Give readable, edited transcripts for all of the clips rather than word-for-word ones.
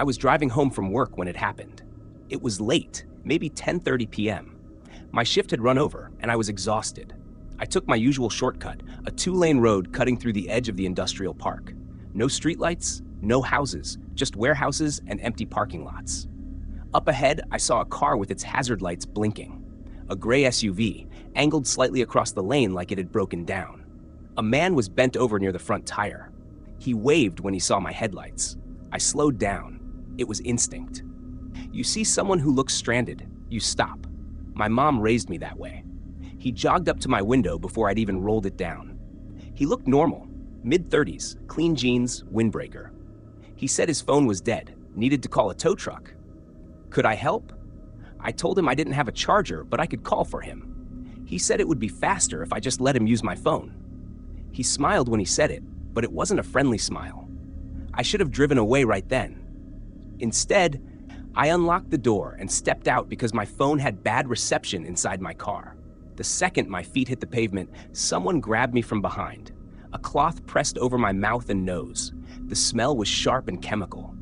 I was driving home from work when it happened. It was late, maybe 10:30 p.m. My shift had run over, and I was exhausted. I took my usual shortcut, a 2-lane road cutting through the edge of the industrial park. No streetlights, no houses, just warehouses and empty parking lots. Up ahead, I saw a car with its hazard lights blinking. A gray SUV, angled slightly across the lane like it had broken down. A man was bent over near the front tire. He waved when he saw my headlights. I slowed down. It was instinct. You see someone who looks stranded, you stop. My mom raised me that way. He jogged up to my window before I'd even rolled it down. He looked normal, mid-30s, clean jeans, windbreaker. He said his phone was dead, needed to call a tow truck. Could I help? I told him I didn't have a charger, but I could call for him. He said it would be faster if I just let him use my phone. He smiled when he said it, but it wasn't a friendly smile. I should have driven away right then. Instead, I unlocked the door and stepped out because my phone had bad reception inside my car. The second my feet hit the pavement, someone grabbed me from behind. A cloth pressed over my mouth and nose. The smell was sharp and chemical.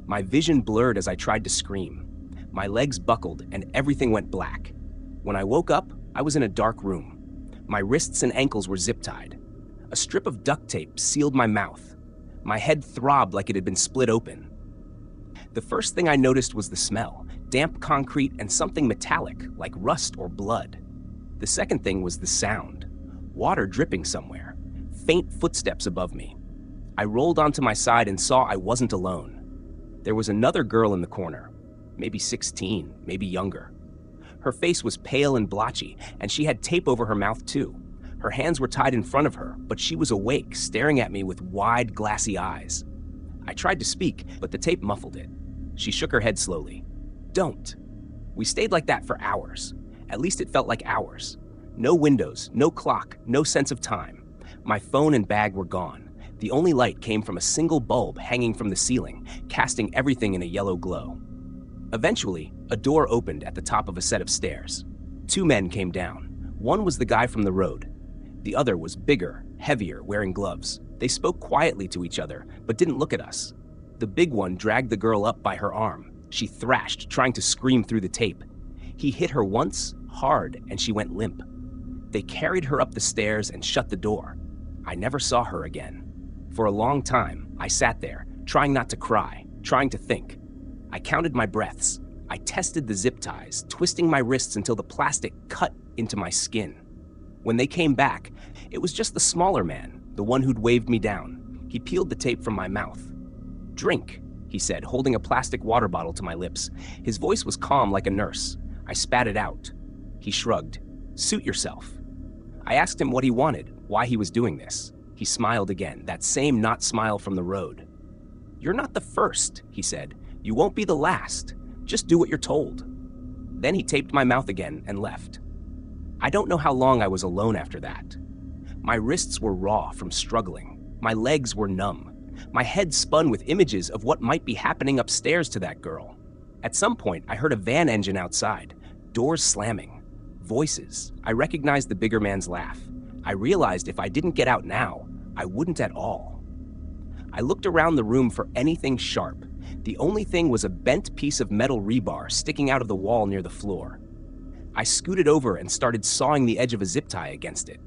My vision blurred as I tried to scream. My legs buckled and everything went black. When I woke up, I was in a dark room. My wrists and ankles were zip-tied. A strip of duct tape sealed my mouth. My head throbbed like it had been split open. The first thing I noticed was the smell, damp concrete and something metallic, like rust or blood. The second thing was the sound, water dripping somewhere, faint footsteps above me. I rolled onto my side and saw I wasn't alone. There was another girl in the corner, maybe 16, maybe younger. Her face was pale and blotchy, and she had tape over her mouth too. Her hands were tied in front of her, but she was awake, staring at me with wide, glassy eyes. I tried to speak, but the tape muffled it. She shook her head slowly. Don't. We stayed like that for hours. At least it felt like hours. No windows, no clock, no sense of time. My phone and bag were gone. The only light came from a single bulb hanging from the ceiling, casting everything in a yellow glow. Eventually, a door opened at the top of a set of stairs. 2 men came down. One was the guy from the road. The other was bigger, heavier, wearing gloves. They spoke quietly to each other, but didn't look at us. The big one dragged the girl up by her arm. She thrashed, trying to scream through the tape. He hit her once, hard, and she went limp. They carried her up the stairs and shut the door. I never saw her again. For a long time, I sat there, trying not to cry, trying to think. I counted my breaths. I tested the zip ties, twisting my wrists until the plastic cut into my skin. When they came back, it was just the smaller man, the one who'd waved me down. He peeled the tape from my mouth. "Drink," he said, holding a plastic water bottle to my lips. His voice was calm like a nurse. I spat it out. He shrugged. "Suit yourself." I asked him what he wanted, why he was doing this. He smiled again, that same not smile from the road. "You're not the first," he said. "You won't be the last. Just do what you're told." Then he taped my mouth again and left. I don't know how long I was alone after that. My wrists were raw from struggling. My legs were numb. My head spun with images of what might be happening upstairs to that girl. At some point, I heard a van engine outside, doors slamming, voices. I recognized the bigger man's laugh. I realized if I didn't get out now, I wouldn't at all. I looked around the room for anything sharp. The only thing was a bent piece of metal rebar sticking out of the wall near the floor. I scooted over and started sawing the edge of a zip tie against it.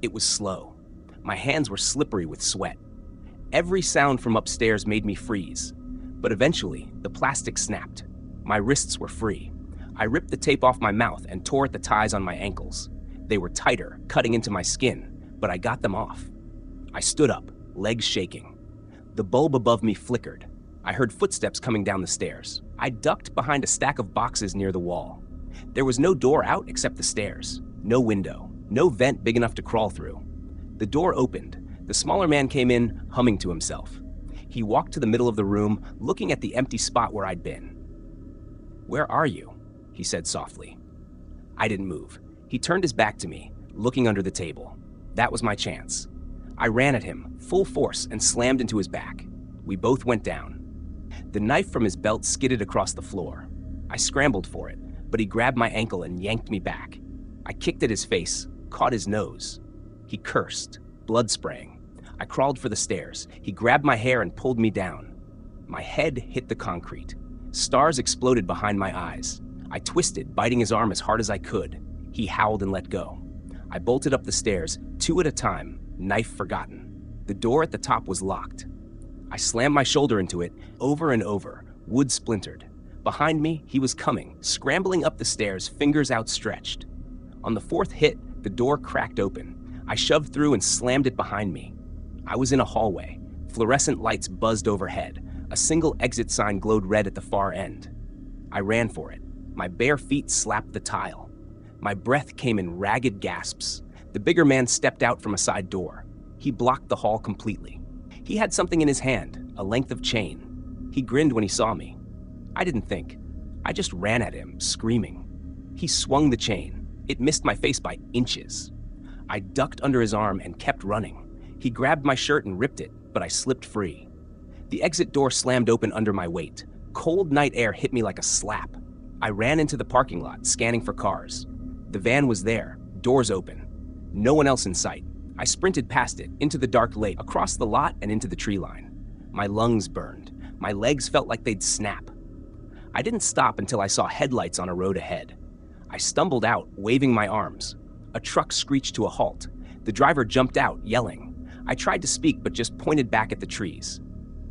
It was slow. My hands were slippery with sweat. Every sound from upstairs made me freeze. But eventually, the plastic snapped. My wrists were free. I ripped the tape off my mouth and tore at the ties on my ankles. They were tighter, cutting into my skin, but I got them off. I stood up, legs shaking. The bulb above me flickered. I heard footsteps coming down the stairs. I ducked behind a stack of boxes near the wall. There was no door out except the stairs. No window. No vent big enough to crawl through. The door opened. The smaller man came in, humming to himself. He walked to the middle of the room, looking at the empty spot where I'd been. "Where are you?" he said softly. I didn't move. He turned his back to me, looking under the table. That was my chance. I ran at him, full force, and slammed into his back. We both went down. The knife from his belt skidded across the floor. I scrambled for it, but he grabbed my ankle and yanked me back. I kicked at his face, caught his nose. He cursed, blood spraying. I crawled for the stairs. He grabbed my hair and pulled me down. My head hit the concrete. Stars exploded behind my eyes. I twisted, biting his arm as hard as I could. He howled and let go. I bolted up the stairs, 2 at a time, knife forgotten. The door at the top was locked. I slammed my shoulder into it, over and over, wood splintered. Behind me, he was coming, scrambling up the stairs, fingers outstretched. On the 4th hit, the door cracked open. I shoved through and slammed it behind me. I was in a hallway. Fluorescent lights buzzed overhead. A single exit sign glowed red at the far end. I ran for it. My bare feet slapped the tile. My breath came in ragged gasps. The bigger man stepped out from a side door. He blocked the hall completely. He had something in his hand, a length of chain. He grinned when he saw me. I didn't think. I just ran at him, screaming. He swung the chain. It missed my face by inches. I ducked under his arm and kept running. He grabbed my shirt and ripped it, but I slipped free. The exit door slammed open under my weight. Cold night air hit me like a slap. I ran into the parking lot, scanning for cars. The van was there, doors open. No one else in sight. I sprinted past it, into the dark lake, across the lot and into the tree line. My lungs burned. My legs felt like they'd snap. I didn't stop until I saw headlights on a road ahead. I stumbled out, waving my arms. A truck screeched to a halt. The driver jumped out, yelling. I tried to speak, but just pointed back at the trees.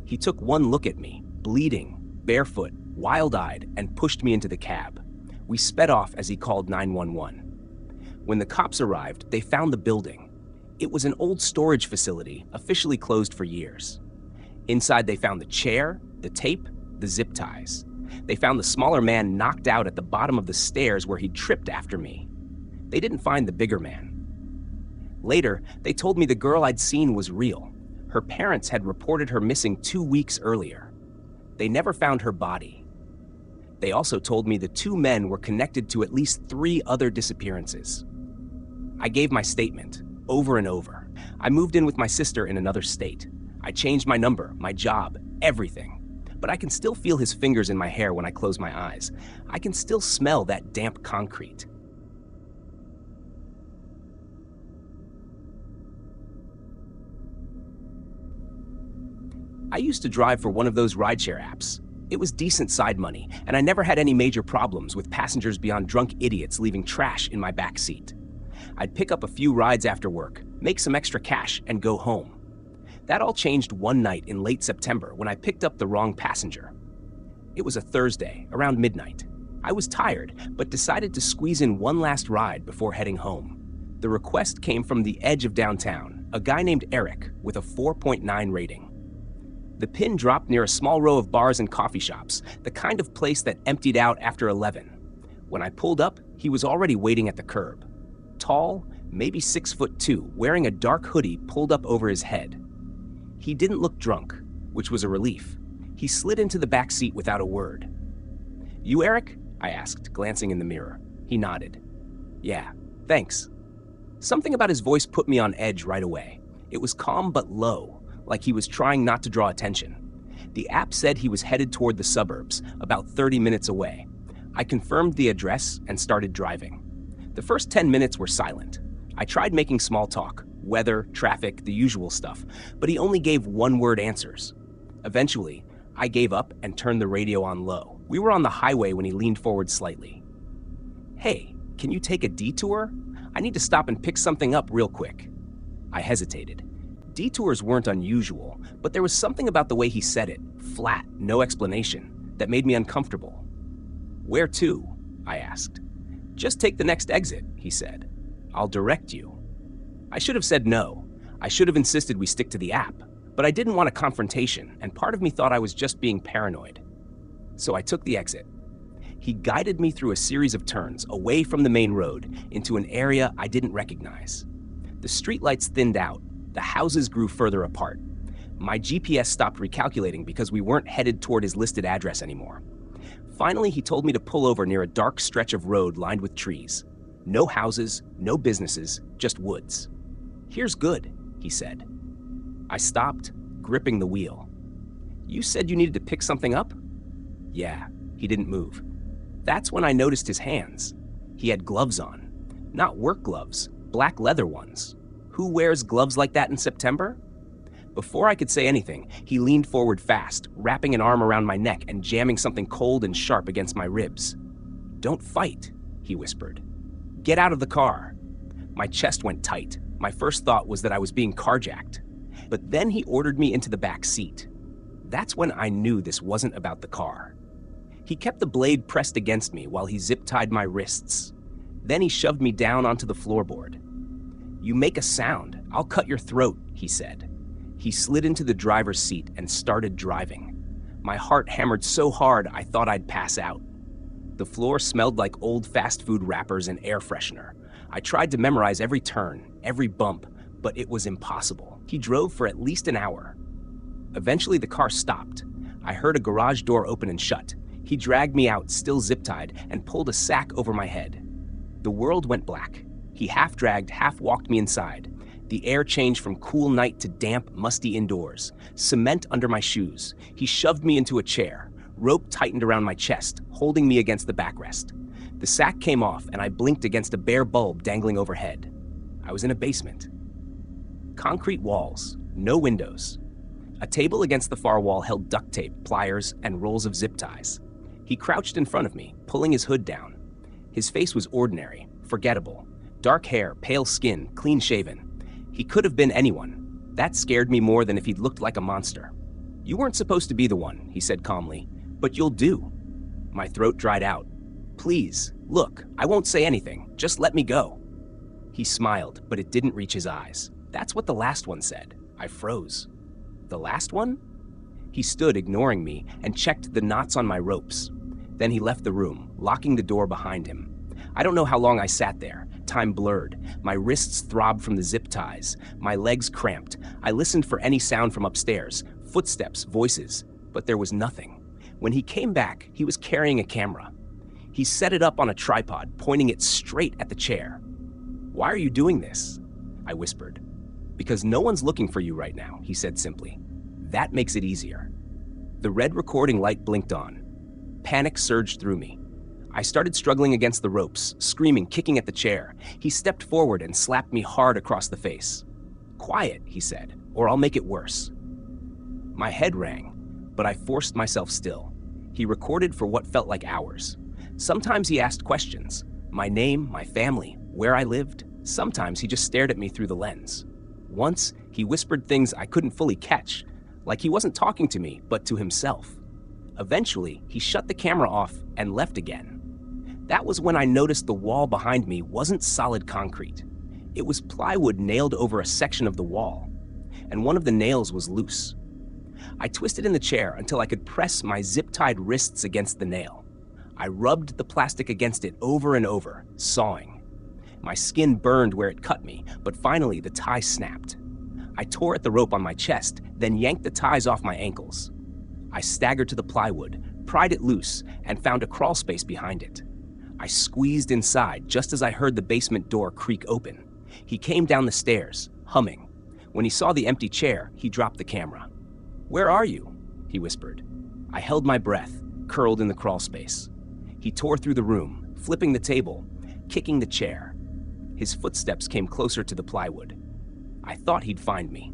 He took one look at me, bleeding, barefoot, wild-eyed, and pushed me into the cab. We sped off as he called 911. When the cops arrived, they found the building. It was an old storage facility, officially closed for years. Inside, they found the chair, the tape, the zip ties. They found the smaller man knocked out at the bottom of the stairs where he'd tripped after me. They didn't find the bigger man. Later, they told me the girl I'd seen was real. Her parents had reported her missing 2 weeks earlier. They never found her body. They also told me the 2 men were connected to at least 3 other disappearances. I gave my statement, over and over. I moved in with my sister in another state. I changed my number, my job, everything. But I can still feel his fingers in my hair when I close my eyes. I can still smell that damp concrete. I used to drive for one of those rideshare apps. It was decent side money, and I never had any major problems with passengers beyond drunk idiots leaving trash in my back seat. I'd pick up a few rides after work, make some extra cash, and go home. That all changed one night in late September when I picked up the wrong passenger. It was a Thursday, around midnight. I was tired, but decided to squeeze in one last ride before heading home. The request came from the edge of downtown, a guy named Eric with a 4.9 rating. The pin dropped near a small row of bars and coffee shops, the kind of place that emptied out after 11. When I pulled up, he was already waiting at the curb. Tall, maybe 6'2", wearing a dark hoodie pulled up over his head. He didn't look drunk, which was a relief. He slid into the back seat without a word. "You Eric?" I asked, glancing in the mirror. He nodded. "Yeah, thanks." Something about his voice put me on edge right away. It was calm but low, like he was trying not to draw attention. The app said he was headed toward the suburbs, about 30 minutes away. I confirmed the address and started driving. The first 10 minutes were silent. I tried making small talk, weather, traffic, the usual stuff, but he only gave one-word answers. Eventually, I gave up and turned the radio on low. We were on the highway when he leaned forward slightly. "Hey, can you take a detour? I need to stop and pick something up real quick." I hesitated. Detours weren't unusual, but there was something about the way he said it, flat, no explanation, that made me uncomfortable. "Where to?" I asked. "Just take the next exit," he said. "I'll direct you." I should have said no. I should have insisted we stick to the app, but I didn't want a confrontation, and part of me thought I was just being paranoid. So I took the exit. He guided me through a series of turns, away from the main road, into an area I didn't recognize. The streetlights thinned out. The houses grew further apart. My GPS stopped recalculating because we weren't headed toward his listed address anymore. Finally, he told me to pull over near a dark stretch of road lined with trees. No houses, no businesses, just woods. "Here's good," he said. I stopped, gripping the wheel. "You said you needed to pick something up?" "Yeah." He didn't move. That's when I noticed his hands. He had gloves on. Not work gloves, black leather ones. Who wears gloves like that in September? Before I could say anything, he leaned forward fast, wrapping an arm around my neck and jamming something cold and sharp against my ribs. "Don't fight," he whispered. "Get out of the car." My chest went tight. My first thought was that I was being carjacked. But then he ordered me into the back seat. That's when I knew this wasn't about the car. He kept the blade pressed against me while he zip-tied my wrists. Then he shoved me down onto the floorboard. "You make a sound, I'll cut your throat," he said. He slid into the driver's seat and started driving. My heart hammered so hard I thought I'd pass out. The floor smelled like old fast food wrappers and air freshener. I tried to memorize every turn, every bump, but it was impossible. He drove for at least an hour. Eventually the car stopped. I heard a garage door open and shut. He dragged me out, still zip-tied, and pulled a sack over my head. The world went black. He half-dragged, half-walked me inside. The air changed from cool night to damp, musty indoors. Cement under my shoes. He shoved me into a chair. Rope tightened around my chest, holding me against the backrest. The sack came off, and I blinked against a bare bulb dangling overhead. I was in a basement. Concrete walls, no windows. A table against the far wall held duct tape, pliers, and rolls of zip ties. He crouched in front of me, pulling his hood down. His face was ordinary, forgettable. Dark hair, pale skin, clean-shaven. He could have been anyone. That scared me more than if he'd looked like a monster. "You weren't supposed to be the one," he said calmly, "but you'll do." My throat dried out. "Please, look, I won't say anything. Just let me go." He smiled, but it didn't reach his eyes. "That's what the last one said." I froze. "The last one?" He stood, ignoring me, and checked the knots on my ropes. Then he left the room, locking the door behind him. I don't know how long I sat there. Time blurred. My wrists throbbed from the zip ties. My legs cramped. I listened for any sound from upstairs, footsteps, voices, but there was nothing. When he came back, he was carrying a camera. He set it up on a tripod, pointing it straight at the chair. "Why are you doing this?" I whispered. "Because no one's looking for you right now," he said simply. "That makes it easier." The red recording light blinked on. Panic surged through me. I started struggling against the ropes, screaming, kicking at the chair. He stepped forward and slapped me hard across the face. "Quiet," he said, "or I'll make it worse." My head rang, but I forced myself still. He recorded for what felt like hours. Sometimes he asked questions. My name, my family, where I lived. Sometimes he just stared at me through the lens. Once, he whispered things I couldn't fully catch, like he wasn't talking to me, but to himself. Eventually, he shut the camera off and left again. That was when I noticed the wall behind me wasn't solid concrete. It was plywood nailed over a section of the wall, and one of the nails was loose. I twisted in the chair until I could press my zip-tied wrists against the nail. I rubbed the plastic against it over and over, sawing. My skin burned where it cut me, but finally the tie snapped. I tore at the rope on my chest, then yanked the ties off my ankles. I staggered to the plywood, pried it loose, and found a crawl space behind it. I squeezed inside just as I heard the basement door creak open. He came down the stairs, humming. When he saw the empty chair, he dropped the camera. "Where are you?" he whispered. I held my breath, curled in the crawl space. He tore through the room, flipping the table, kicking the chair. His footsteps came closer to the plywood. I thought he'd find me.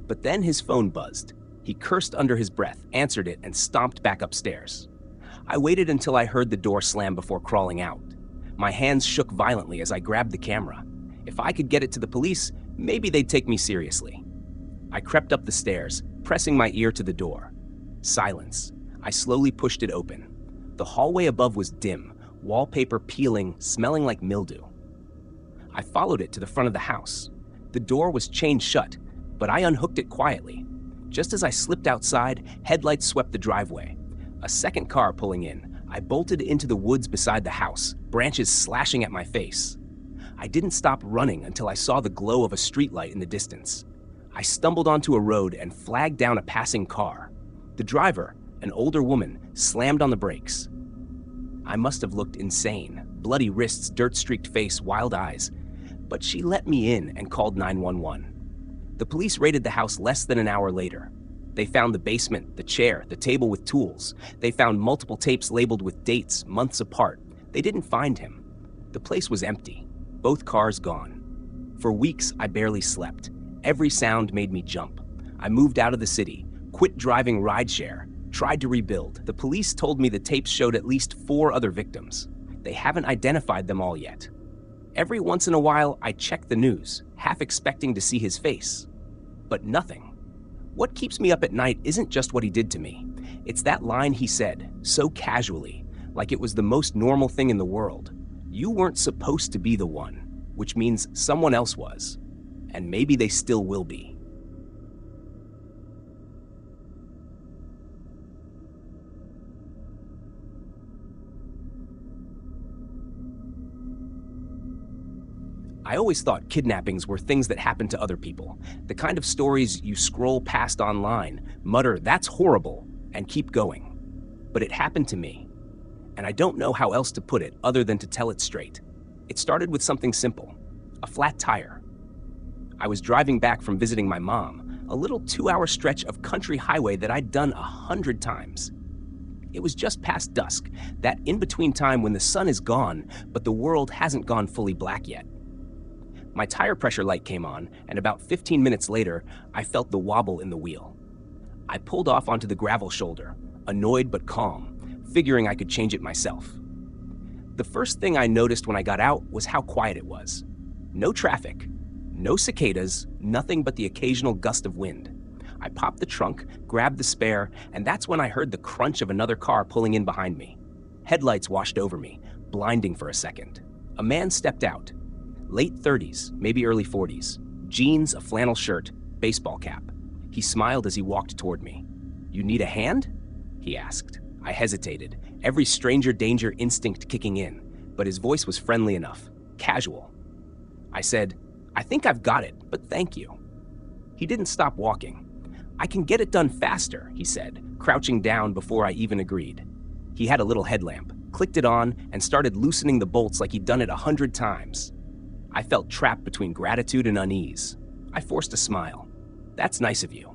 But then his phone buzzed. He cursed under his breath, answered it, and stomped back upstairs. I waited until I heard the door slam before crawling out. My hands shook violently as I grabbed the camera. If I could get it to the police, maybe they'd take me seriously. I crept up the stairs, pressing my ear to the door. Silence. I slowly pushed it open. The hallway above was dim, wallpaper peeling, smelling like mildew. I followed it to the front of the house. The door was chained shut, but I unhooked it quietly. Just as I slipped outside, headlights swept the driveway. A second car pulling in, I bolted into the woods beside the house, branches slashing at my face. I didn't stop running until I saw the glow of a streetlight in the distance. I stumbled onto a road and flagged down a passing car. The driver, an older woman, slammed on the brakes. I must have looked insane, bloody wrists, dirt-streaked face, wild eyes. But she let me in and called 911. The police raided the house less than an hour later. They found the basement, the chair, the table with tools. They found multiple tapes labeled with dates, months apart. They didn't find him. The place was empty, both cars gone. For weeks, I barely slept. Every sound made me jump. I moved out of the city, quit driving rideshare, tried to rebuild. The police told me the tapes showed at least 4 other victims. They haven't identified them all yet. Every once in a while, I check the news, half expecting to see his face. But nothing. What keeps me up at night isn't just what he did to me. It's that line he said, so casually, like it was the most normal thing in the world. You weren't supposed to be the one, which means someone else was. And maybe they still will be. I always thought kidnappings were things that happened to other people, the kind of stories you scroll past online, mutter, "That's horrible," and keep going. But it happened to me, and I don't know how else to put it other than to tell it straight. It started with something simple, a flat tire. I was driving back from visiting my mom, a little 2-hour stretch of country highway that I'd done 100 times. It was just past dusk, that in-between time when the sun is gone, but the world hasn't gone fully black yet. My tire pressure light came on, and about 15 minutes later, I felt the wobble in the wheel. I pulled off onto the gravel shoulder, annoyed but calm, figuring I could change it myself. The first thing I noticed when I got out was how quiet it was. No traffic, no cicadas, nothing but the occasional gust of wind. I popped the trunk, grabbed the spare, and that's when I heard the crunch of another car pulling in behind me. Headlights washed over me, blinding for a second. A man stepped out. Late 30s, maybe early 40s. Jeans, a flannel shirt, baseball cap. He smiled as he walked toward me. "You need a hand?" he asked. I hesitated, every stranger danger instinct kicking in, but his voice was friendly enough, casual. I said, "I think I've got it, but thank you." He didn't stop walking. "I can get it done faster," he said, crouching down before I even agreed. He had a little headlamp, clicked it on, and started loosening the bolts like he'd done it 100 times. I felt trapped between gratitude and unease. I forced a smile. "That's nice of you."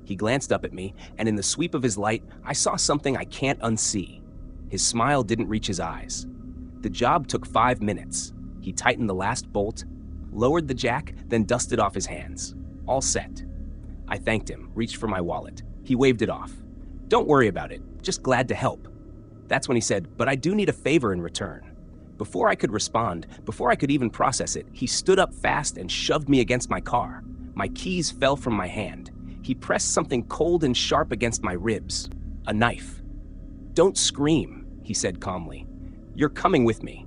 He glanced up at me, and in the sweep of his light, I saw something I can't unsee. His smile didn't reach his eyes. The job took 5 minutes. He tightened the last bolt, lowered the jack, then dusted off his hands. All set. I thanked him, reached for my wallet. He waved it off. "Don't worry about it, just glad to help." That's when he said, "But I do need a favor in return." Before I could respond, before I could even process it, he stood up fast and shoved me against my car. My keys fell from my hand. He pressed something cold and sharp against my ribs. A knife. "Don't scream," he said calmly. "You're coming with me."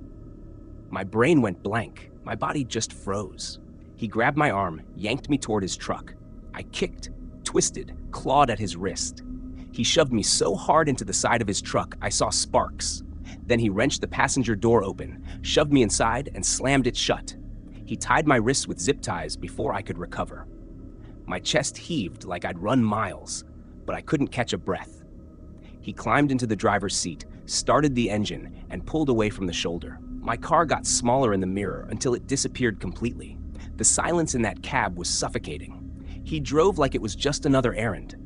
My brain went blank. My body just froze. He grabbed my arm, yanked me toward his truck. I kicked, twisted, clawed at his wrist. He shoved me so hard into the side of his truck, I saw sparks. Then he wrenched the passenger door open, shoved me inside, and slammed it shut. He tied my wrists with zip ties before I could recover. My chest heaved like I'd run miles, but I couldn't catch a breath. He climbed into the driver's seat, started the engine, and pulled away from the shoulder. My car got smaller in the mirror until it disappeared completely. The silence in that cab was suffocating. He drove like it was just another errand.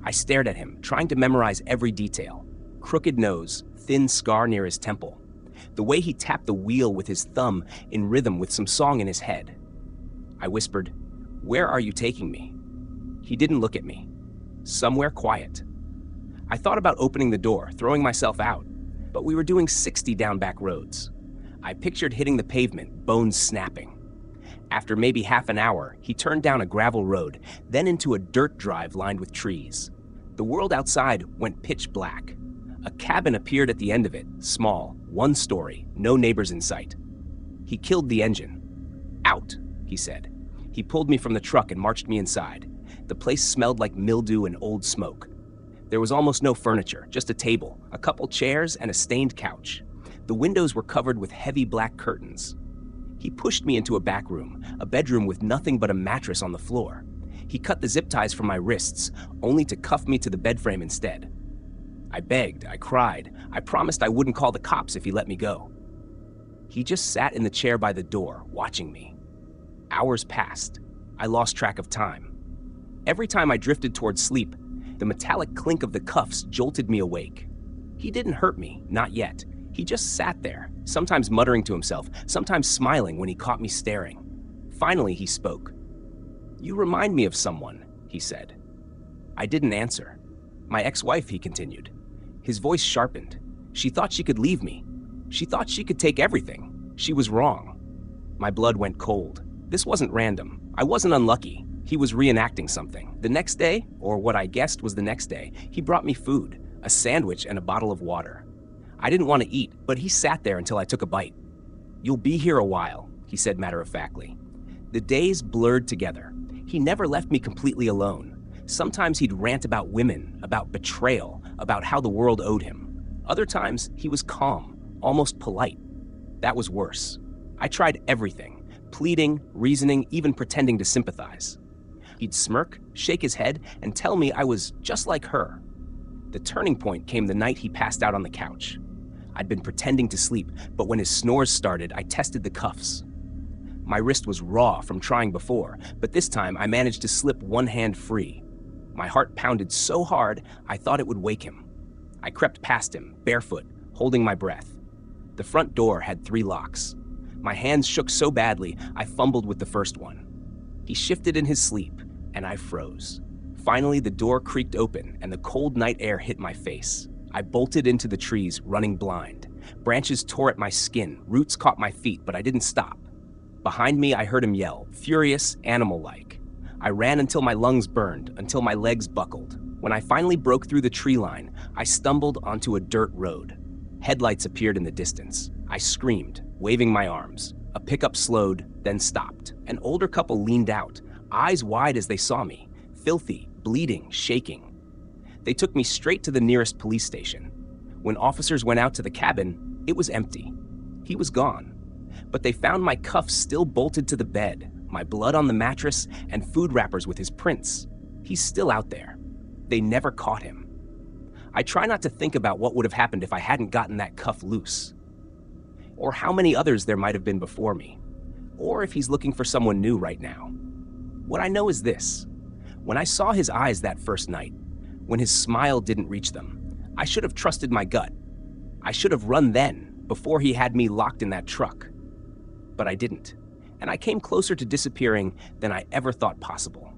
I stared at him, trying to memorize every detail. Crooked nose, thin scar near his temple. The way he tapped the wheel with his thumb in rhythm with some song in his head. I whispered, "Where are you taking me?" He didn't look at me. Somewhere quiet. I thought about opening the door, throwing myself out, but we were doing 60 down back roads. I pictured hitting the pavement, bones snapping. After maybe half an hour, he turned down a gravel road, then into a dirt drive lined with trees. The world outside went pitch black. A cabin appeared at the end of it, small, 1 story, no neighbors in sight. He killed the engine. "Out," he said. He pulled me from the truck and marched me inside. The place smelled like mildew and old smoke. There was almost no furniture, just a table, a couple chairs, and a stained couch. The windows were covered with heavy black curtains. He pushed me into a back room, a bedroom with nothing but a mattress on the floor. He cut the zip ties from my wrists, only to cuff me to the bed frame instead. I begged, I cried, I promised I wouldn't call the cops if he let me go. He just sat in the chair by the door, watching me. Hours passed. I lost track of time. Every time I drifted toward sleep, the metallic clink of the cuffs jolted me awake. He didn't hurt me, not yet. He just sat there, sometimes muttering to himself, sometimes smiling when he caught me staring. Finally, he spoke. "You remind me of someone," he said. I didn't answer. My ex-wife, he continued. His voice sharpened. She thought she could leave me. She thought she could take everything. She was wrong. My blood went cold. This wasn't random. I wasn't unlucky. He was reenacting something. The next day, or what I guessed was the next day, he brought me food, a sandwich and a bottle of water. I didn't want to eat, but he sat there until I took a bite. You'll be here a while, he said matter-of-factly. The days blurred together. He never left me completely alone. Sometimes he'd rant about women, about betrayal, about how the world owed him. Other times, he was calm, almost polite. That was worse. I tried everything, pleading, reasoning, even pretending to sympathize. He'd smirk, shake his head, and tell me I was just like her. The turning point came the night he passed out on the couch. I'd been pretending to sleep, but when his snores started, I tested the cuffs. My wrist was raw from trying before, but this time I managed to slip one hand free. My heart pounded so hard, I thought it would wake him. I crept past him, barefoot, holding my breath. The front door had 3 locks. My hands shook so badly, I fumbled with the first one. He shifted in his sleep, and I froze. Finally, the door creaked open, and the cold night air hit my face. I bolted into the trees, running blind. Branches tore at my skin, roots caught my feet, but I didn't stop. Behind me, I heard him yell, furious, animal-like. I ran until my lungs burned, until my legs buckled. When I finally broke through the tree line, I stumbled onto a dirt road. Headlights appeared in the distance. I screamed, waving my arms. A pickup slowed, then stopped. An older couple leaned out, eyes wide as they saw me, filthy, bleeding, shaking. They took me straight to the nearest police station. When officers went out to the cabin, it was empty. He was gone. But they found my cuffs still bolted to the bed, my blood on the mattress, and food wrappers with his prints. He's still out there. They never caught him. I try not to think about what would have happened if I hadn't gotten that cuff loose. Or how many others there might have been before me. Or if he's looking for someone new right now. What I know is this. When I saw his eyes that first night, when his smile didn't reach them, I should have trusted my gut. I should have run then, before he had me locked in that truck. But I didn't. And I came closer to disappearing than I ever thought possible.